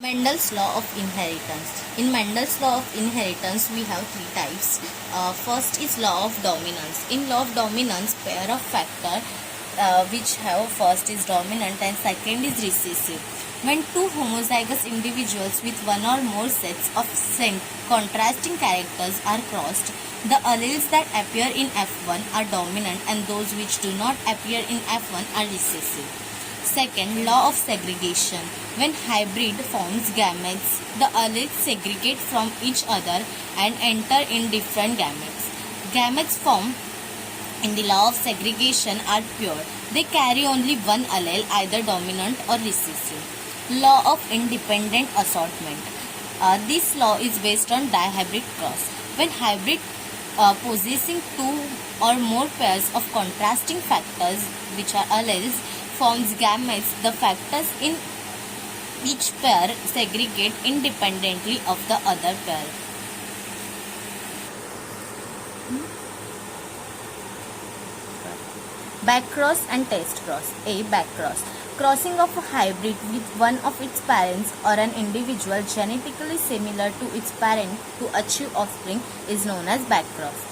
Mendel's law of inheritance. In Mendel's law of inheritance, we have three types. First is law of dominance. In law of dominance, pair of factor which have first is dominant and second is recessive. When two homozygous individuals with one or more sets of contrasting characters are crossed, the alleles that appear in F1 are dominant and those which do not appear in F1 are recessive. Second, law of segregation. When hybrid forms gametes, the alleles segregate from each other and enter in different gametes. Gametes formed in the law of segregation are pure. They carry only one allele, either dominant or recessive. Law of independent assortment. This law is based on dihybrid cross. When hybrid possessing two or more pairs of contrasting factors, which are alleles, forms gametes, the factors in each pair segregate independently of the other pair. Backcross and test cross. A. Backcross. Crossing of a hybrid with one of its parents or an individual genetically similar to its parent to achieve offspring is known as backcross.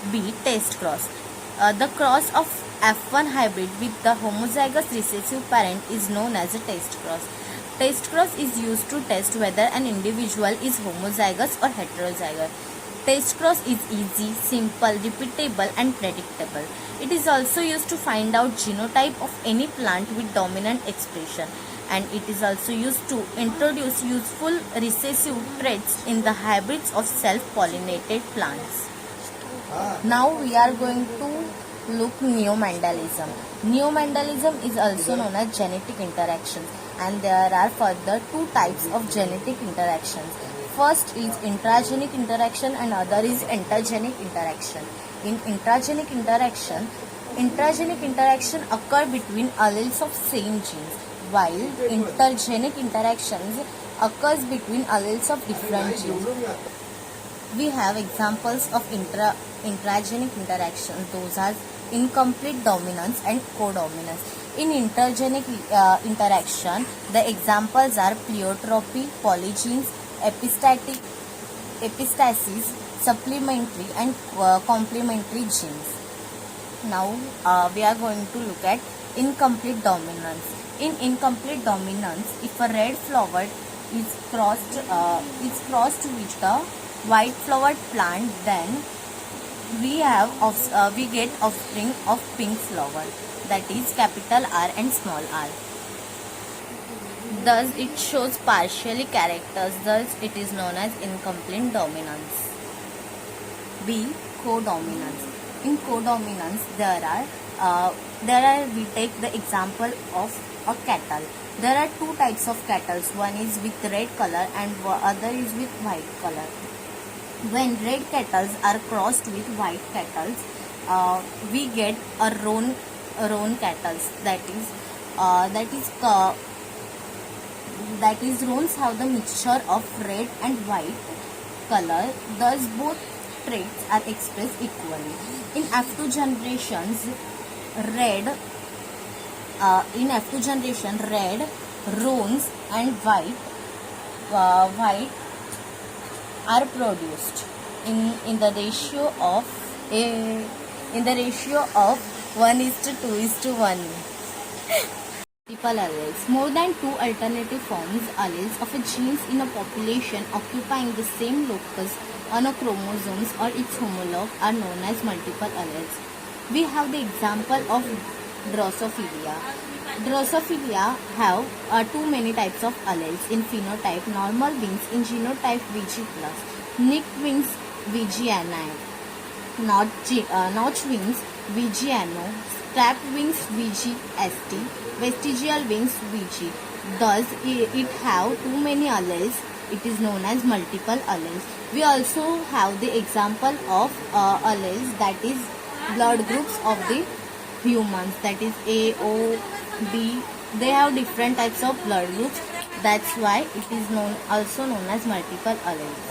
B. Test cross. The cross of F1 hybrid with the homozygous recessive parent is known as a test cross. Test cross is used to test whether an individual is homozygous or heterozygous. Test cross is easy, simple, repeatable and predictable. It is also used to find out genotype of any plant with dominant expression, and it is also used to introduce useful recessive traits in the hybrids of self-pollinated plants. Now we are going to look Neo-Mendelism. Neo-Mendelism is also known as genetic interactions, and there are further two types of genetic interactions. First is intragenic interaction and other is intergenic interaction. In intragenic interaction occur between alleles of same genes, while intergenic interactions occurs between alleles of different genes. We have examples of intragenic interactions. Those are incomplete dominance and codominance. In intergenic interaction, the examples are pleiotropy, polygenes, epistasis, supplementary and complementary genes. Now we are going to look at incomplete dominance. In incomplete dominance, if a red flower is crossed with the white flowered plant, then we get offspring of pink flower, that is capital R and small r. Thus it shows partially characters, thus it is known as incomplete dominance. B. Codominance. In codominance we take the example of a cattle. There are two types of cattle. One is with red color and other is with white color. When red cattle are crossed with white cattle, we get a roan cattle. That is roans have the mixture of red and white color. Thus both traits are expressed equally. In F2 generations, red roans and white are produced in the ratio of 1:2:1. Multiple alleles. More than two alternative forms alleles of a genes in a population occupying the same locus on a chromosomes or its homologue are known as multiple alleles. We have the example of Drosophila. Drosophila have too many types of alleles in phenotype: normal wings in genotype VG+, nicked wings VG-ani, notch wings VG-ano, strapped wings VG-st, vestigial wings VG. Thus it have too many alleles. It is known as multiple alleles. We also have the example of alleles, that is blood groups of the humans, that is A, O, B. They have different types of blood groups. That's why it is also known as multiple alleles.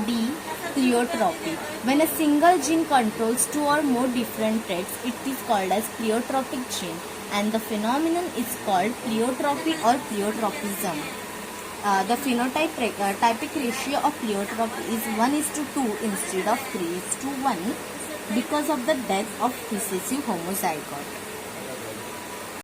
D. Pleiotropy. When a single gene controls two or more different traits, it is called as pleiotropic gene, and the phenomenon is called pleiotropy or pleiotropism. The phenotypic ratio of pleiotropy is 1:2 instead of 3:1 because of the death of recessive homozygote.